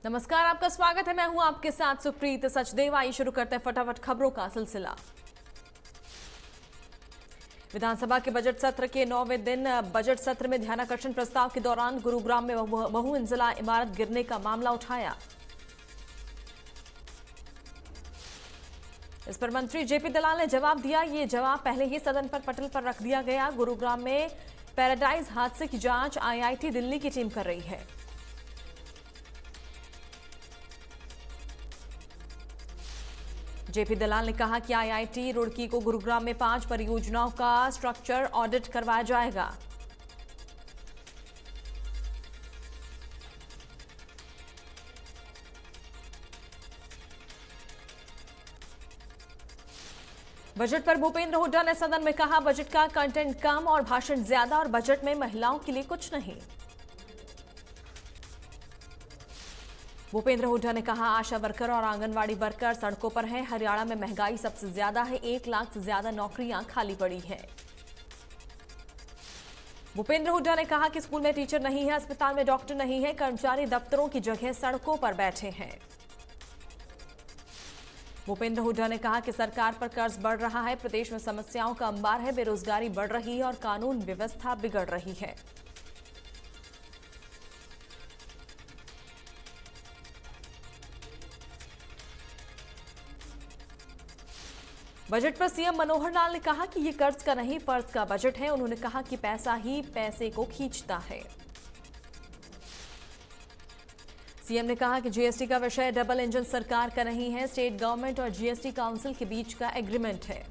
नमस्कार, आपका स्वागत है। मैं हूं आपके साथ सुप्रीत सचदेव। आइए शुरू करते हैं फटाफट खबरों का सिलसिला। विधानसभा के बजट सत्र के 9वें दिन बजट सत्र में ध्यानाकर्षण प्रस्ताव के दौरान गुरुग्राम में बहुमंजिला इमारत गिरने का मामला उठाया। इस पर मंत्री जेपी दलाल ने जवाब दिया। ये जवाब पहले ही सदन पर पटल पर रख दिया गया। गुरुग्राम में पैराडाइज हादसे की जांच आईआईटी दिल्ली की टीम कर रही है। जेपी दलाल ने कहा कि आईआईटी रुड़की को गुरुग्राम में 5 परियोजनाओं का स्ट्रक्चर ऑडिट करवाया जाएगा। बजट पर भूपेंद्र हुड्डा ने सदन में कहा, बजट का कंटेंट कम और भाषण ज्यादा और बजट में महिलाओं के लिए कुछ नहीं। भूपेंद्र हुड्डा ने कहा, आशा वर्कर और आंगनवाड़ी वर्कर सड़कों पर हैं। हरियाणा में महंगाई सबसे ज्यादा है। 1 लाख से ज्यादा नौकरियां खाली पड़ी हैं। भूपेंद्र हुड्डा ने कहा कि स्कूल में टीचर नहीं है, अस्पताल में डॉक्टर नहीं है, कर्मचारी दफ्तरों की जगह सड़कों पर बैठे हैं। भूपेंद्र हुड्डा ने कहा कि सरकार पर कर्ज बढ़ रहा है, प्रदेश में समस्याओं का अंबार है, बेरोजगारी बढ़ रही है और कानून व्यवस्था बिगड़ रही है। बजट पर सीएम मनोहर लाल ने कहा कि ये कर्ज का नहीं, फर्ज का बजट है। उन्होंने कहा कि पैसा ही पैसे को खींचता है। सीएम ने कहा कि जीएसटी का विषय डबल इंजन सरकार का नहीं है, स्टेट गवर्नमेंट और जीएसटी काउंसिल के बीच का एग्रीमेंट है।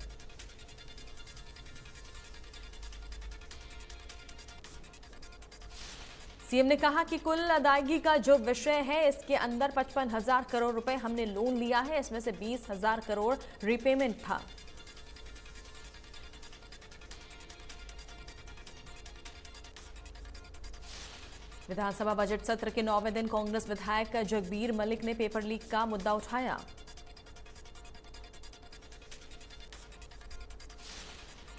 सीएम ने कहा कि कुल अदायगी का जो विषय है, इसके अंदर 55,000 करोड़ रुपए हमने लोन लिया है, इसमें से 20,000 करोड़ रीपेमेंट था। विधानसभा बजट सत्र के 9वें दिन कांग्रेस विधायक जगबीर मलिक ने पेपर लीक का मुद्दा उठाया।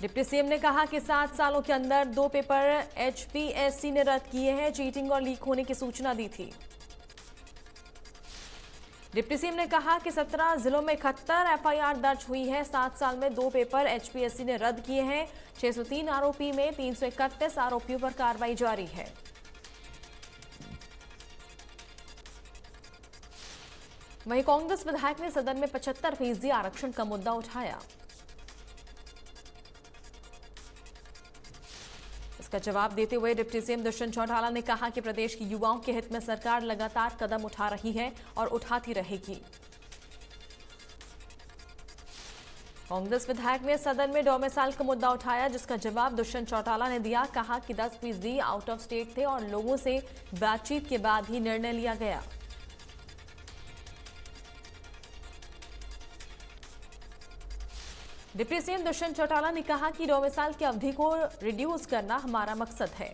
डिप्टी सीएम ने कहा कि 7 सालों के अंदर 2 पेपर एचपीएससी ने रद्द किए हैं। चीटिंग और लीक होने की सूचना दी थी। डिप्टी सीएम ने कहा कि 17 जिलों में 71 एफआईआर दर्ज हुई है। 7 साल में 2 पेपर एचपीएससी ने रद्द किए हैं। 603 आरोपी में 331 आरोपियों पर कार्रवाई जारी है। वहीं कांग्रेस विधायक ने सदन में 75% आरक्षण का मुद्दा उठाया। इसका जवाब देते हुए डिप्टी सीएम दुष्यंत चौटाला ने कहा कि प्रदेश के युवाओं के हित में सरकार लगातार कदम उठा रही है और उठाती रहेगी। कांग्रेस विधायक ने सदन में डोमिसाइल का मुद्दा उठाया, जिसका जवाब दुष्यंत चौटाला ने दिया। कहा कि 10% आउट ऑफ स्टेट थे और लोगों से बातचीत के बाद ही निर्णय लिया गया। डिप्टी सीएम दुष्यंत चौटाला ने कहा कि डोमिसाइल की अवधि को रिड्यूस करना हमारा मकसद है।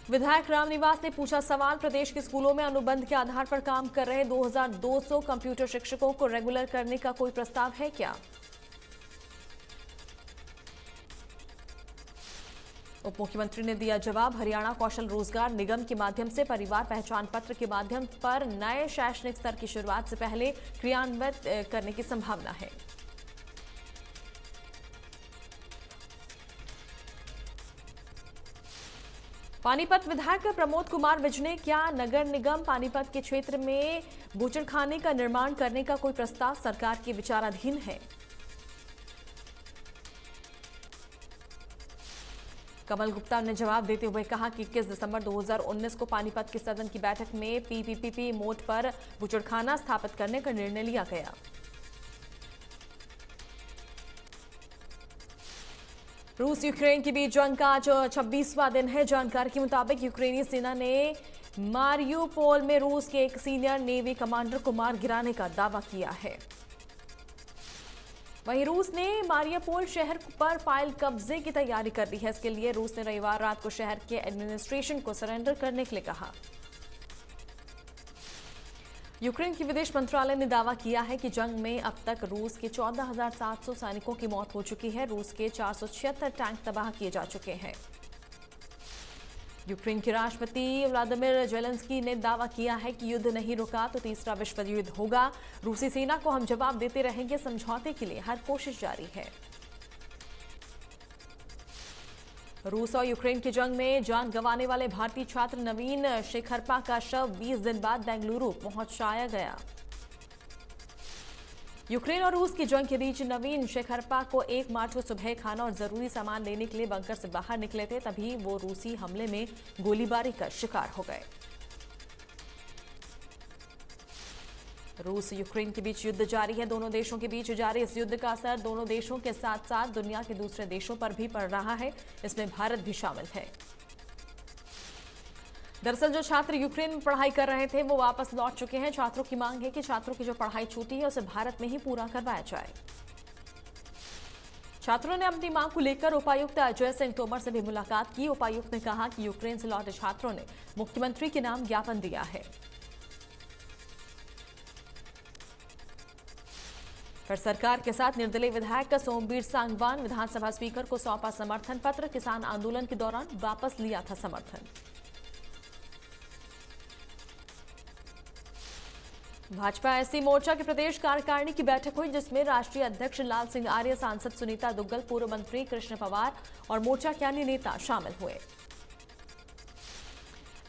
विधायक रामनिवास ने पूछा सवाल, प्रदेश के स्कूलों में अनुबंध के आधार पर काम कर रहे 2200 कंप्यूटर शिक्षकों को रेगुलर करने का कोई प्रस्ताव है क्या? उप मुख्यमंत्री ने दिया जवाब। हरियाणा कौशल रोजगार निगम के माध्यम से परिवार पहचान पत्र के माध्यम पर नए शैक्षणिक स्तर की शुरुआत से पहले क्रियान्वित करने की संभावना है। पानीपत विधायक प्रमोद कुमार विज ने क्या नगर निगम पानीपत के क्षेत्र में बूचड़खाने का निर्माण करने का कोई प्रस्ताव सरकार के विचाराधीन है? कमल गुप्ता ने जवाब देते हुए कहा कि 21 दिसंबर 2019 को पानीपत की सदन की बैठक में पीपीपी मोड पर बूचड़खाना स्थापित करने का निर्णय लिया गया। रूस यूक्रेन के बीच जंग का आज 26वां दिन है। जानकारी के मुताबिक यूक्रेनी सेना ने मारियुपोल में रूस के एक सीनियर नेवी कमांडर को मार गिराने का दावा किया है। वहीं रूस ने मारियुपोल शहर पर फाइल कब्जे की तैयारी कर ली है। इसके लिए रूस ने रविवार रात को शहर के एडमिनिस्ट्रेशन को सरेंडर करने के लिए कहा। यूक्रेन की विदेश मंत्रालय ने दावा किया है कि जंग में अब तक रूस के 14,700 सैनिकों की मौत हो चुकी है। रूस के 476 टैंक तबाह किए जा चुके हैं। यूक्रेन के राष्ट्रपति व्लादिमीर जेलेंस्की ने दावा किया है कि युद्ध नहीं रुका तो तीसरा विश्व युद्ध होगा। रूसी सेना को हम जवाब देते रहेंगे, समझौते के लिए हर कोशिश जारी है। रूस और यूक्रेन की जंग में जान गंवाने वाले भारतीय छात्र नवीन शेखरपा का शव 20 दिन बाद बेंगलुरु पहुंचाया गया। यूक्रेन और रूस की जंग के बीच नवीन शेखरपा को 1 मार्च को सुबह खाना और जरूरी सामान लेने के लिए बंकर से बाहर निकले थे, तभी वो रूसी हमले में गोलीबारी का शिकार हो गए। रूस यूक्रेन के बीच युद्ध जारी है। दोनों देशों के बीच जारी इस युद्ध का असर दोनों देशों के साथ साथ दुनिया के दूसरे देशों पर भी पड़ रहा है। इसमें भारत भी शामिल है। दरअसल जो छात्र यूक्रेन में पढ़ाई कर रहे थे वो वापस लौट चुके हैं। छात्रों की मांग है कि छात्रों की जो पढ़ाई छूटी है उसे भारत में ही पूरा करवाया जाए। छात्रों ने अपनी मांग को लेकर उपायुक्त अजय सिंह तोमर से भी मुलाकात की। उपायुक्त ने कहा कि यूक्रेन से लौटे छात्रों ने मुख्यमंत्री के नाम ज्ञापन दिया है। फिर सरकार के साथ निर्दलीय विधायक सोमवीर सांगवान विधानसभा स्पीकर को सौंपा समर्थन पत्र। किसान आंदोलन के दौरान वापस लिया था समर्थन। भाजपा एससी मोर्चा के प्रदेश कार्यकारिणी की बैठक हुई, जिसमें राष्ट्रीय अध्यक्ष लाल सिंह आर्य, सांसद सुनीता दुग्गल, पूर्व मंत्री कृष्ण पवार और मोर्चा के अन्य नेता शामिल हुए।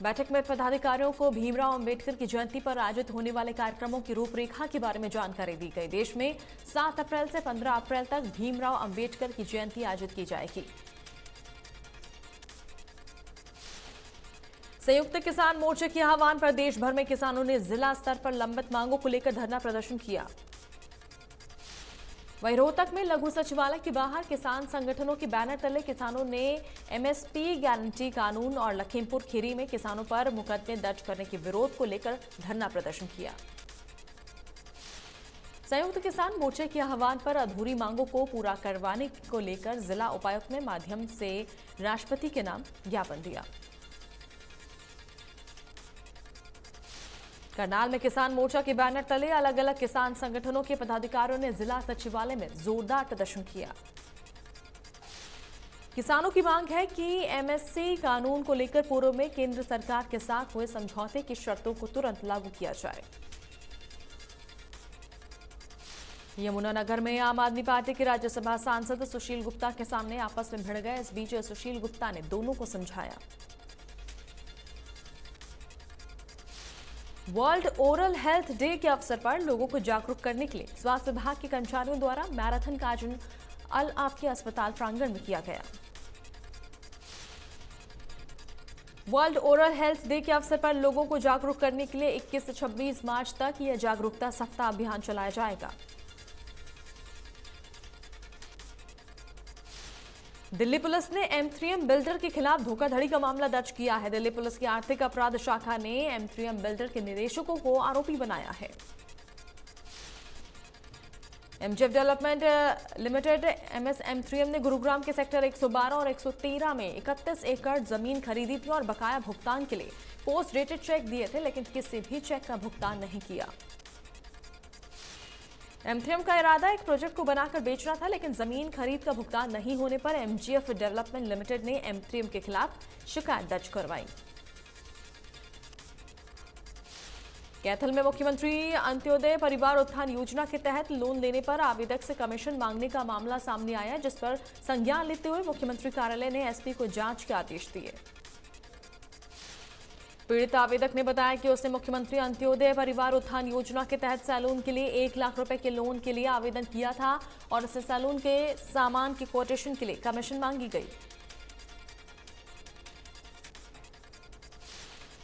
बैठक में पदाधिकारियों को भीमराव अंबेडकर की जयंती पर आयोजित होने वाले कार्यक्रमों की रूपरेखा के बारे में जानकारी दी गई। देश में 7 अप्रैल से 15 अप्रैल तक भीमराव अंबेडकर की जयंती आयोजित की जाएगी। संयुक्त किसान मोर्चे के आह्वान पर देश भर में किसानों ने जिला स्तर पर लंबित मांगों को लेकर धरना प्रदर्शन किया। वहीं रोहतक में लघु सचिवालय के बाहर किसान संगठनों के बैनर तले किसानों ने एमएसपी गारंटी कानून और लखीमपुर खीरी में किसानों पर मुकदमे दर्ज करने के विरोध को लेकर धरना प्रदर्शन किया। संयुक्त किसान मोर्चे के आह्वान पर अधूरी मांगों को पूरा करवाने को लेकर जिला उपायुक्त ने माध्यम से राष्ट्रपति के नाम ज्ञापन दिया। करनाल में किसान मोर्चा के बैनर तले अलग अलग किसान संगठनों के पदाधिकारियों ने जिला सचिवालय में जोरदार प्रदर्शन किया। किसानों की मांग है कि एमएससी कानून को लेकर पूर्व में केंद्र सरकार के साथ हुए समझौते की शर्तों को तुरंत लागू किया जाए। यमुनानगर में आम आदमी पार्टी के राज्यसभा सांसद सुशील गुप्ता के सामने आपस में भिड़ गए। इस बीच सुशील गुप्ता ने दोनों को समझाया। वर्ल्ड ओरल हेल्थ डे के अवसर पर लोगों को जागरूक करने के लिए स्वास्थ्य विभाग के कर्मचारियों द्वारा मैराथन का आयोजन अल आफिया अस्पताल प्रांगण में किया गया। वर्ल्ड ओरल हेल्थ डे के अवसर पर लोगों को जागरूक करने के लिए 21 से 26 मार्च तक यह जागरूकता सप्ताह अभियान चलाया जाएगा। दिल्ली पुलिस ने M3M बिल्डर के खिलाफ धोखाधड़ी का मामला दर्ज किया है। दिल्ली पुलिस की आर्थिक अपराध शाखा ने M3M बिल्डर के निदेशकों को आरोपी बनाया है। MGF डेवलपमेंट लिमिटेड M3M ने गुरुग्राम के सेक्टर 112 और 113 में 31 एकड़ जमीन खरीदी थी और बकाया भुगतान के लिए पोस्ट डेटेड चेक दिए थे, लेकिन किसी भी चेक का भुगतान नहीं किया। M3M का इरादा एक प्रोजेक्ट को बनाकर बेचना था, लेकिन जमीन खरीद का भुगतान नहीं होने पर MGF डेवलपमेंट लिमिटेड ने M3M के खिलाफ शिकायत दर्ज करवाई। कैथल में मुख्यमंत्री अंत्योदय परिवार उत्थान योजना के तहत लोन लेने पर आवेदक से कमीशन मांगने का मामला सामने आया, जिस पर संज्ञान लेते हुए मुख्यमंत्री कार्यालय ने एसपी को जांच के आदेश दिए। पीड़ित आवेदक ने बताया कि उसने मुख्यमंत्री अंत्योदय परिवार उत्थान योजना के तहत सैलून के लिए 1 लाख रुपए के लोन के लिए आवेदन किया था और उससे सैलून के सामान की कोटेशन के लिए कमीशन मांगी गई।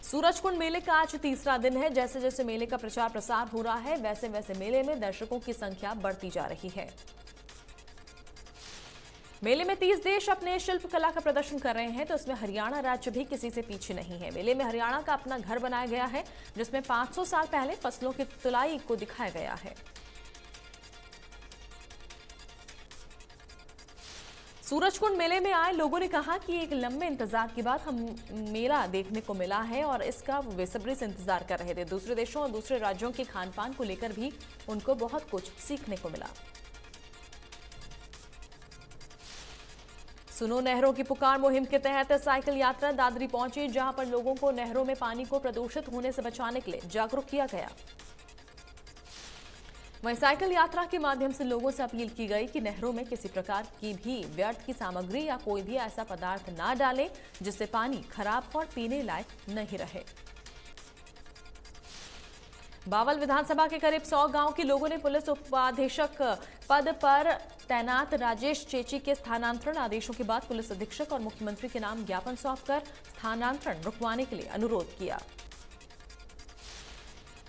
सूरजकुंड मेले का आज तीसरा दिन है। जैसे जैसे मेले का प्रचार प्रसार हो रहा है, वैसे वैसे मेले में दर्शकों की संख्या बढ़ती जा रही है। मेले में 30 देश अपने शिल्प कला का प्रदर्शन कर रहे हैं, तो इसमें हरियाणा राज्य भी किसी से पीछे नहीं है। मेले में हरियाणा का अपना घर बनाया गया है, जिसमें 500 साल पहले फसलों की तुलाई को दिखाया गया है। सूरजकुंड मेले में आए लोगों ने कहा कि एक लंबे इंतजार के बाद हम मेला देखने को मिला है और इसका वो बेसब्री से इंतजार कर रहे थे। दूसरे देशों और दूसरे राज्यों के खान पान को लेकर भी उनको बहुत कुछ सीखने को मिला। सुनो नहरों की पुकार मुहिम के तहत साइकिल यात्रा दादरी पहुंची, जहां पर लोगों को नहरों में पानी को प्रदूषित होने से बचाने के लिए जागरूक किया गया। वहीं साइकिल यात्रा के माध्यम से लोगों से अपील की गई कि नहरों में किसी प्रकार की भी व्यर्थ की सामग्री या कोई भी ऐसा पदार्थ ना डालें जिससे पानी खराब और पीने लायक नहीं रहे। बावल विधानसभा के करीब 100 गांव के लोगों ने पुलिस उपाधीक्षक पद पर तैनात राजेश चेची के स्थानांतरण आदेशों के बाद पुलिस अधीक्षक और मुख्यमंत्री के नाम ज्ञापन सौंपकर स्थानांतरण रुकवाने के लिए अनुरोध किया।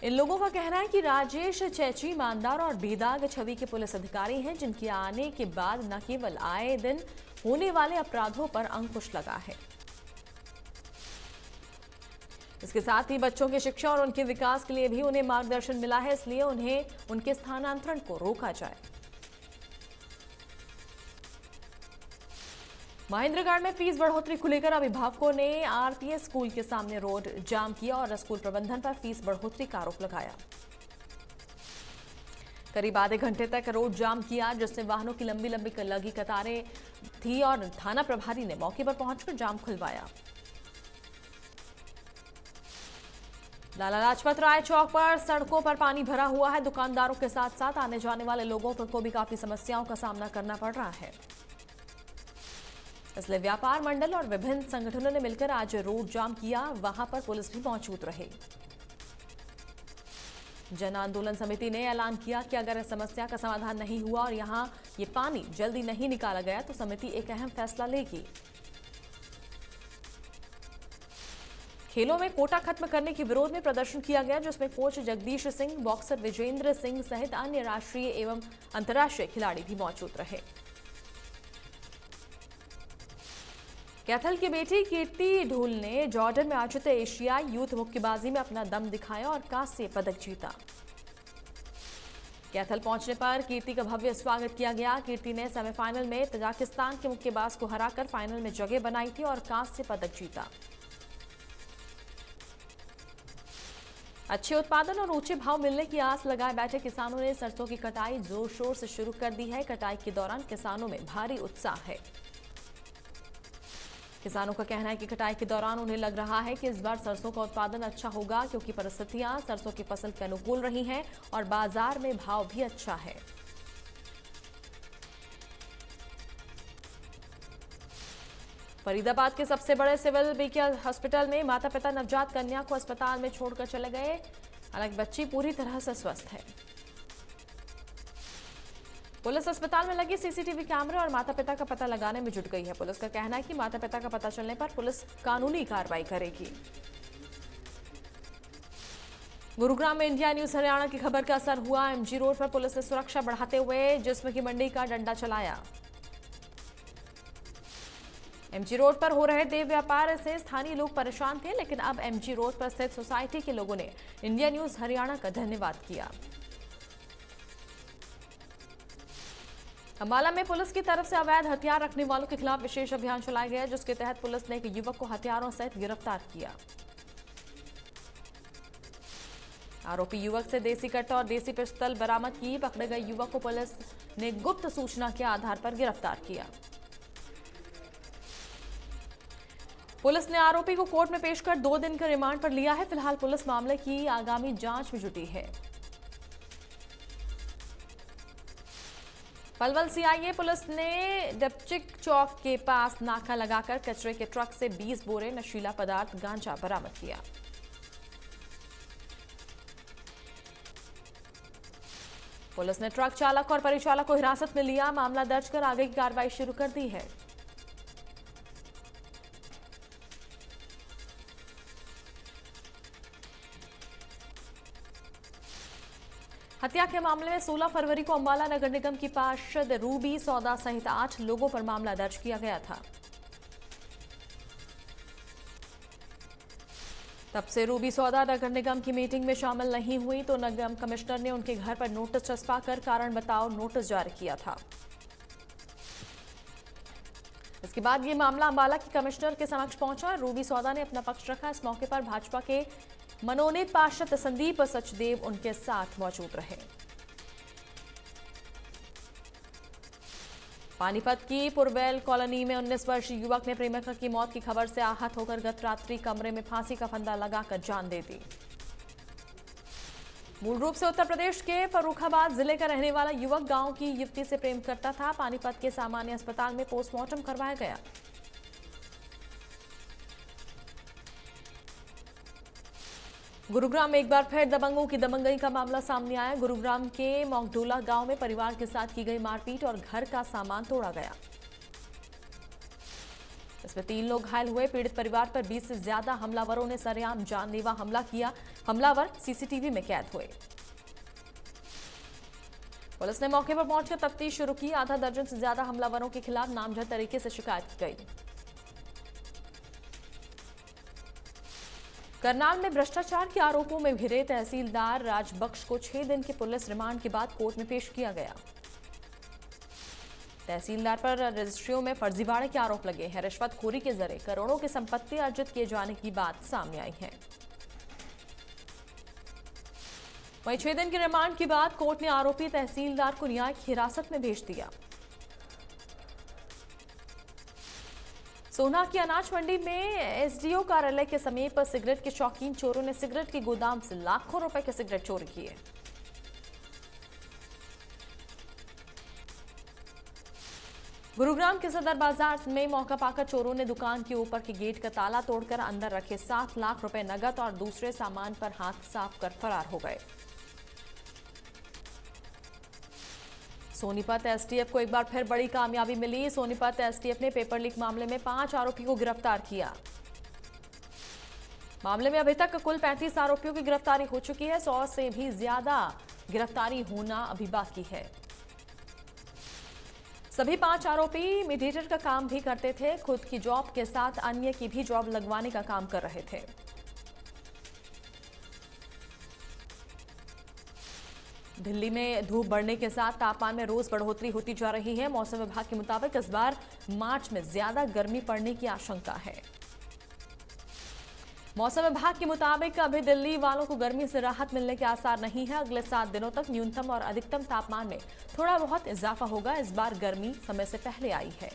इन लोगों का कहना है कि राजेश चेची ईमानदार और बेदाग छवि के पुलिस अधिकारी हैं, जिनके आने के बाद न केवल आए दिन होने वाले अपराधों पर अंकुश लगा है, इसके साथ ही बच्चों की शिक्षा और उनके विकास के लिए भी उन्हें मार्गदर्शन मिला है, इसलिए उन्हें उनके स्थानांतरण को रोका जाए। महेंद्रगढ़ में फीस बढ़ोतरी को लेकर अभिभावकों ने आरपीएस स्कूल के सामने रोड जाम किया और स्कूल प्रबंधन पर फीस बढ़ोतरी का आरोप लगाया। करीब आधे घंटे तक रोड जाम किया, जिससे वाहनों की लंबी लंबी लगी कतारें थी और थाना प्रभारी ने मौके पर पहुंचकर जाम खुलवाया। लाला लाजपत राय चौक पर सड़कों पर पानी भरा हुआ है। दुकानदारों के साथ साथ आने जाने वाले लोगों को भी काफी समस्याओं का सामना करना पड़ रहा है, इसलिए व्यापार मंडल और विभिन्न संगठनों ने मिलकर आज रोड जाम किया। वहां पर पुलिस भी मौजूद रही। जन आंदोलन समिति ने ऐलान किया कि अगर इस समस्या का समाधान नहीं हुआ और यहां ये पानी जल्दी नहीं निकाला गया तो समिति एक अहम फैसला लेगी। खेलों में कोटा खत्म करने के विरोध में प्रदर्शन किया गया, जिसमें कोच जगदीश सिंह, बॉक्सर विजेंद्र सिंह सहित अन्य राष्ट्रीय एवं अंतर्राष्ट्रीय खिलाड़ी भी मौजूद रहे। कैथल की बेटी कीर्ति ढूल ने जॉर्डन में आयोजित एशियाई यूथ मुक्केबाजी में अपना दम दिखाया और कांस्य पदक जीता। कैथल पहुंचने पर कीर्ति का भव्य स्वागत किया गया। कीर्ति ने सेमीफाइनल में तजाकिस्तान के मुक्केबाज को हराकर फाइनल में जगह बनाई थी और कांस्य पदक जीता। अच्छे उत्पादन और ऊंचे भाव मिलने की आस लगाए बैठे किसानों ने सरसों की कटाई जोर शोर से शुरू कर दी है। कटाई के दौरान किसानों में भारी उत्साह है। किसानों का कहना है कि कटाई के दौरान उन्हें लग रहा है कि इस बार सरसों का उत्पादन अच्छा होगा, क्योंकि परिस्थितियां सरसों की फसल के अनुकूल रही हैं और बाजार में भाव भी अच्छा है। फरीदाबाद के सबसे बड़े सिविल बीके हॉस्पिटल में माता पिता नवजात कन्या को अस्पताल में छोड़कर चले गए। हालांकि बच्ची पूरी तरह से स्वस्थ है। पुलिस अस्पताल में लगे सीसीटीवी कैमरे और माता पिता का पता लगाने में जुट गई है। पुलिस का कहना है कि माता पिता का पता चलने पर पुलिस कानूनी कार्रवाई करेगी। गुरुग्राम में इंडिया न्यूज हरियाणा की खबर का असर हुआ। एमजी रोड पर पुलिस ने सुरक्षा बढ़ाते हुए जिस्म की मंडी का डंडा चलाया। एमजी रोड पर हो रहे देव व्यापार से स्थानीय लोग परेशान थे, लेकिन अब एमजी रोड पर स्थित सोसाइटी के लोगों ने इंडिया न्यूज हरियाणा का धन्यवाद किया। अंबाला में पुलिस की तरफ से अवैध हथियार रखने वालों के खिलाफ विशेष अभियान चलाया गया, जिसके तहत पुलिस ने एक युवक को हथियारों सहित गिरफ्तार किया। आरोपी युवक से देसी कट्टा और देसी पिस्तौल बरामद की। पकड़े गए युवक को पुलिस ने गुप्त सूचना के आधार पर गिरफ्तार किया। पुलिस ने आरोपी को कोर्ट में पेश कर 2 दिन का रिमांड पर लिया है। फिलहाल पुलिस मामले की आगामी जांच में जुटी है। पलवल सीआईए पुलिस ने डपचिक चौक के पास नाका लगाकर कचरे के ट्रक से 20 बोरे नशीला पदार्थ गांजा बरामद किया। पुलिस ने ट्रक चालक और परिचालक को हिरासत में लिया। मामला दर्ज कर आगे की कार्रवाई शुरू कर दी है। हत्या के मामले में 16 फरवरी को अंबाला नगर निगम की पार्षद रूबी सौदा सहित 8 लोगों पर मामला दर्ज किया गया था। तब से रूबी सौदा नगर निगम की मीटिंग में शामिल नहीं हुई, तो निगम कमिश्नर ने उनके घर पर नोटिस चस्पा कर कारण बताओ नोटिस जारी किया था। इसके बाद ये मामला अंबाला के कमिश्नर के समक्ष पहुंचा। रूबी सौदा ने अपना पक्ष रखा। इस मौके पर भाजपा के मनोनीत पार्षद संदीप सचदेव उनके साथ मौजूद रहे। पानीपत की पुरवेल कॉलोनी में 19 वर्षीय युवक ने प्रेमिका की मौत की खबर से आहत होकर गत रात्रि कमरे में फांसी का फंदा लगाकर जान दे दी। मूल रूप से उत्तर प्रदेश के फर्रुखाबाद जिले का रहने वाला युवक गांव की युवती से प्रेम करता था। पानीपत के सामान्य अस्पताल में पोस्टमार्टम करवाया गया। गुरुग्राम में एक बार फिर दबंगों की दबंगई का मामला सामने आया। गुरुग्राम के मोगडोला गांव में परिवार के साथ की गई मारपीट और घर का सामान तोड़ा गया। इसमें 3 लोग घायल हुए। पीड़ित परिवार पर 20 से ज्यादा हमलावरों ने सरेआम जानलेवा हमला किया। हमलावर सीसीटीवी में कैद हुए। पुलिस ने मौके पर पहुंचकर तफ्तीश शुरू की। आधा दर्जन से ज्यादा हमलावरों के खिलाफ नामजद तरीके से शिकायत की गई। करनाल में भ्रष्टाचार के आरोपों में घिरे तहसीलदार राजबख्श को 6 दिन के पुलिस रिमांड के बाद कोर्ट में पेश किया गया। तहसीलदार पर रजिस्ट्रियों में फर्जीवाड़े के आरोप लगे हैं। रिश्वतखोरी के जरिए करोड़ों की संपत्ति अर्जित किए जाने की बात सामने आई है। वहीं 6 दिन के रिमांड के बाद कोर्ट ने आरोपी तहसीलदार को न्यायिक हिरासत में भेज दिया। सोना की अनाज मंडी में एसडीओ कार्यालय के समीप सिगरेट के शौकीन चोरों ने सिगरेट के गोदाम से लाखों रुपए के सिगरेट चोरी किए। गुरुग्राम के सदर बाजार में मौका पाकर चोरों ने दुकान के ऊपर के गेट का ताला तोड़कर अंदर रखे 7 लाख रुपए नगद और दूसरे सामान पर हाथ साफ कर फरार हो गए। सोनीपत एसटीएफ को एक बार फिर बड़ी कामयाबी मिली। सोनीपत एसटीएफ ने पेपर लीक मामले में 5 आरोपी को गिरफ्तार किया। मामले में अभी तक कुल 35 आरोपियों की गिरफ्तारी हो चुकी है। 100 से भी ज्यादा गिरफ्तारी होना अभी बाकी है। सभी 5 आरोपी मीडिएटर का काम भी करते थे। खुद की जॉब के साथ अन्य की भी जॉब लगवाने का काम कर रहे थे। दिल्ली में धूप बढ़ने के साथ तापमान में रोज बढ़ोतरी होती जा रही है। मौसम विभाग के मुताबिक इस बार मार्च में ज्यादा गर्मी पड़ने की आशंका है। मौसम विभाग के मुताबिक अभी दिल्ली वालों को गर्मी से राहत मिलने के आसार नहीं है। अगले 7 दिनों तक न्यूनतम और अधिकतम तापमान में थोड़ा बहुत इजाफा होगा। इस बार गर्मी समय से पहले आई है।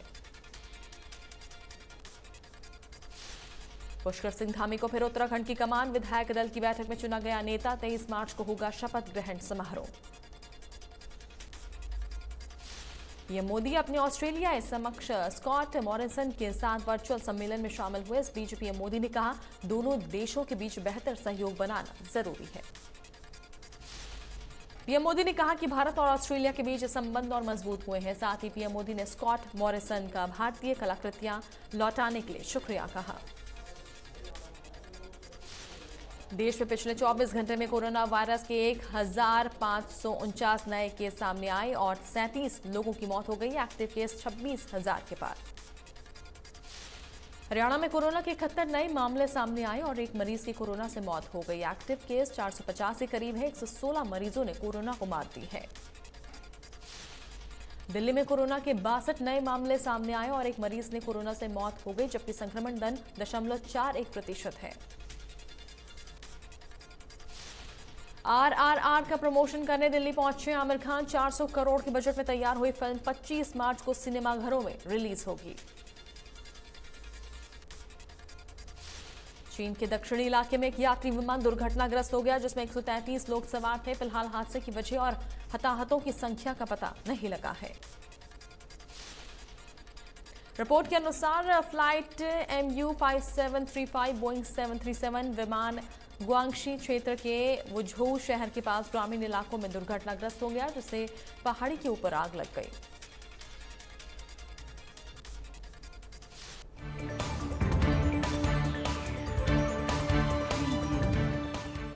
पुष्कर सिंह धामी को फिर उत्तराखंड की कमान। विधायक दल की बैठक में चुना गया नेता। 23 मार्च को होगा शपथ ग्रहण समारोह। पीएम मोदी अपने ऑस्ट्रेलिया समक्ष स्कॉट मॉरिसन के साथ वर्चुअल सम्मेलन में शामिल हुए। इस बीच पीएम मोदी ने कहा, दोनों देशों के बीच बेहतर सहयोग बनाना जरूरी है। पीएम मोदी ने कहा कि भारत और ऑस्ट्रेलिया के बीच संबंध और मजबूत हुए हैं। साथ ही पीएम मोदी ने स्कॉट मॉरिसन का भारतीय कलाकृतियां लौटाने के लिए शुक्रिया कहा। देश में पिछले 24 घंटे में कोरोना वायरस के 1549 नए केस सामने आए और 37 लोगों की मौत हो गई। एक्टिव केस 26,000 के पार। हरियाणा में कोरोना के 71 नए मामले सामने आए और एक मरीज की कोरोना से मौत हो गई। एक्टिव केस 450 के करीब है। 116 मरीजों ने कोरोना को मात दी है। दिल्ली में कोरोना के 62 नए मामले सामने आए और एक मरीज ने कोरोना से मौत हो गई, जबकि संक्रमण दर 0.41% है। आरआरआर का प्रमोशन करने दिल्ली पहुंचे आमिर खान। 400 करोड़ के बजट में तैयार हुई फिल्म 25 मार्च को सिनेमाघरों में रिलीज होगी। चीन के दक्षिणी इलाके में एक यात्री विमान दुर्घटनाग्रस्त हो गया, जिसमें 133 लोग सवार थे। फिलहाल हादसे की वजह और हताहतों की संख्या का पता नहीं लगा है। रिपोर्ट के अनुसार फ्लाइट MU5735 बोइंग 737 विमान गुआंगशी क्षेत्र के वुझोउ शहर के पास ग्रामीण इलाकों में दुर्घटनाग्रस्त हो गया, जिससे पहाड़ी के ऊपर आग लग गई।